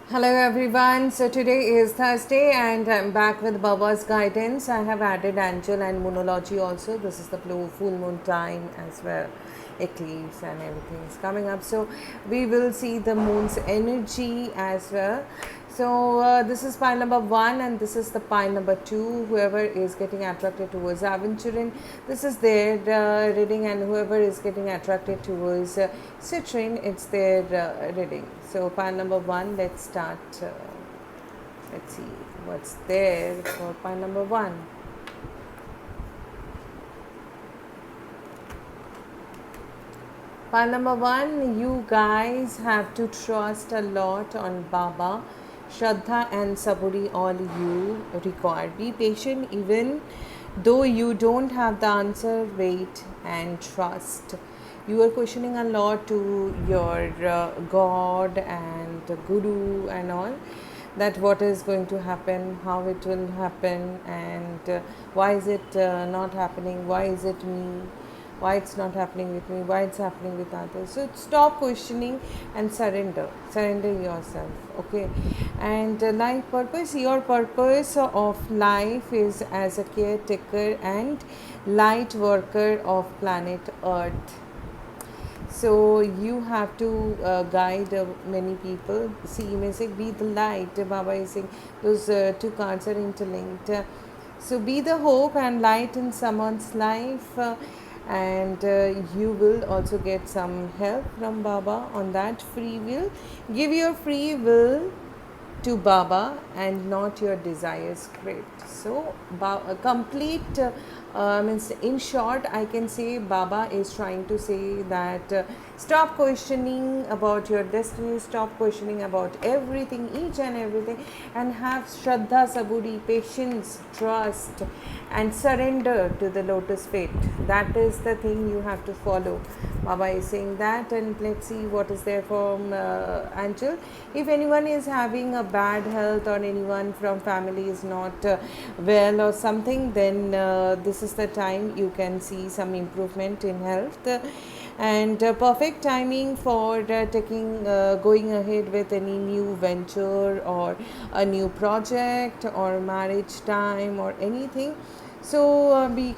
Hello everyone. So today is Thursday and I'm back with Baba's guidance. I have added angel and moonology also. This is the full moon time as well. Eclipse and everything is coming up. So we will see the moon's energy as well. So this is pile number 1 and this is the pile number 2. Whoever is getting attracted towards aventuring, this is their reading, and whoever is getting attracted towards citrine, it's their reading. So pile number 1, let's start. Let's see what's there for pile number 1. Pile number 1, you guys have to trust a lot on Baba. Shraddha and Saburi, all you require. Be patient even though you don't have the answer. Wait and trust. You are questioning a lot to your God and Guru and all, that what is going to happen, how it will happen, and why is it not happening, why is it me, why it's not happening with me, why it's happening with others. So stop questioning and surrender yourself. Okay. And life purpose, your purpose of life is as a caretaker and light worker of planet Earth. So you have to guide many people. See, music, be the light. Baba is saying those two cards are interlinked. So be the hope and light in someone's life, and you will also get some help from Baba on that free will. Give your free will to Baba and not your desires script. So, complete means, in short, I can say Baba is trying to say that stop questioning about your destiny, stop questioning about everything, each and everything, and have Shraddha, Saburi, patience, trust, and surrender to the lotus fate. That is the thing you have to follow. Baba is saying that, and let's see what is there from Angel. If anyone is having a bad health or anyone from family is not well or something, then this is the time you can see some improvement in health. And perfect timing for going ahead with any new venture or a new project or marriage time or anything. So be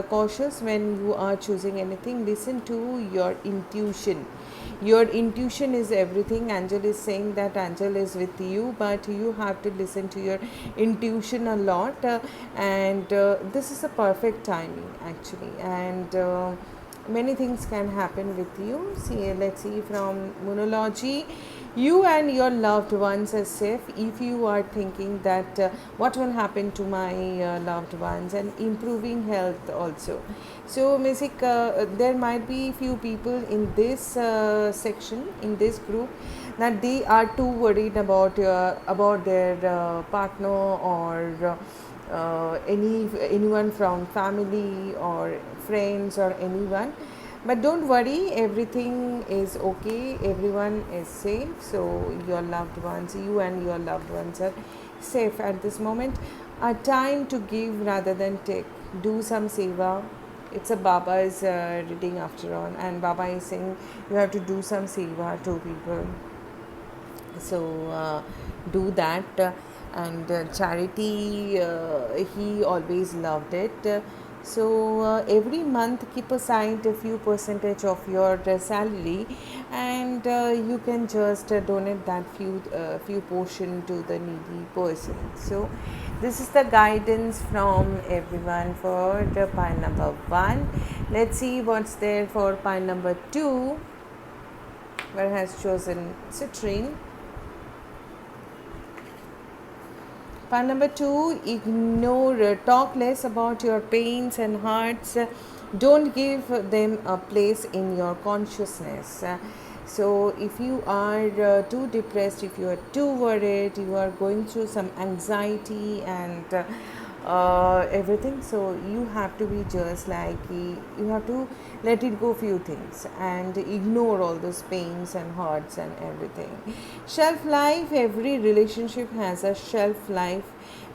cautious when you are choosing anything. Listen to your intuition. Your intuition is everything. Angel is saying that Angel is with you, but you have to listen to your intuition a lot. And this is a perfect timing actually. And many things can happen with you. See, let's see from moonology. You and your loved ones are safe if you are thinking that what will happen to my loved ones, and improving health also. So music, there might be few people in this section, in this group, that they are too worried about their partner or anyone from family or friends or anyone. But don't worry, everything is okay, everyone is safe. So your loved ones, you and your loved ones are safe at this moment. A time to give rather than take. Do some seva. It's a Baba's reading after all, and Baba is saying you have to do some seva to people. So do that. And charity, he always loved it. So every month keep aside a few percentage of your salary, and you can just donate that few portion to the needy person. So this is the guidance from everyone for the pile number 1. Let's see what's there for pile number 2, where has chosen citrine. Part number 2, ignore, talk less about your pains and hurts. Don't give them a place in your consciousness. So, if you are too depressed, if you are too worried, you are going through some anxiety and everything, so you have to be just like, you have to let it go few things and ignore all those pains and hurts and everything. Shelf life, every relationship has a shelf life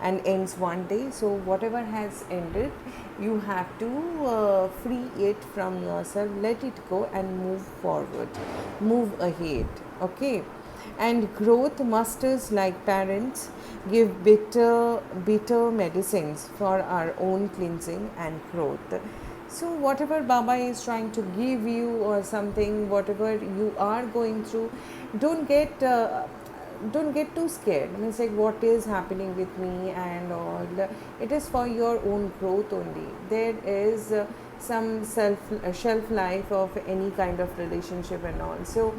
and ends one day. So whatever has ended, you have to free it from yourself, let it go and move forward, move ahead. Okay. and growth masters like parents give bitter medicines for our own cleansing and growth. So whatever Baba is trying to give you or something, whatever you are going through, don't get don't get too scared. I mean, it's like, what is happening with me and all. It is for your own growth only. There is some shelf life of any kind of relationship and all. So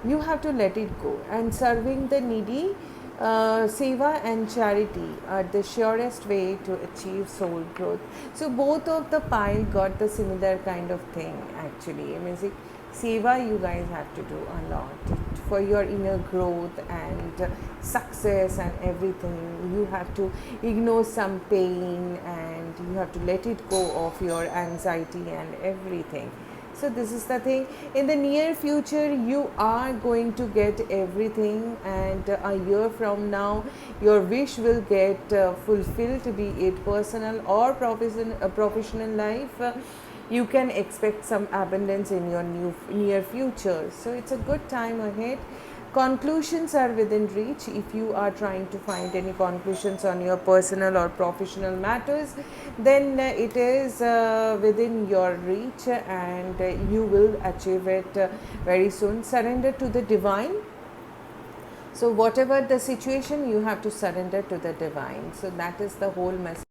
you have to let it go. And serving the needy, seva and charity are the surest way to achieve soul growth. So both of the pile got the similar kind of thing actually. I mean, see, seva you guys have to do a lot for your inner growth and success and everything. You have to ignore some pain and you have to let it go of your anxiety and everything. So this is the thing. In the near future you are going to get everything, and a year from now your wish will get fulfilled, be it personal or professional life. You can expect some abundance in your near future. So it's a good time ahead. Conclusions are within reach. If you are trying to find any conclusions on your personal or professional matters, then it is within your reach, and you will achieve it very soon. Surrender to the divine. So whatever the situation, you have to surrender to the divine. So that is the whole message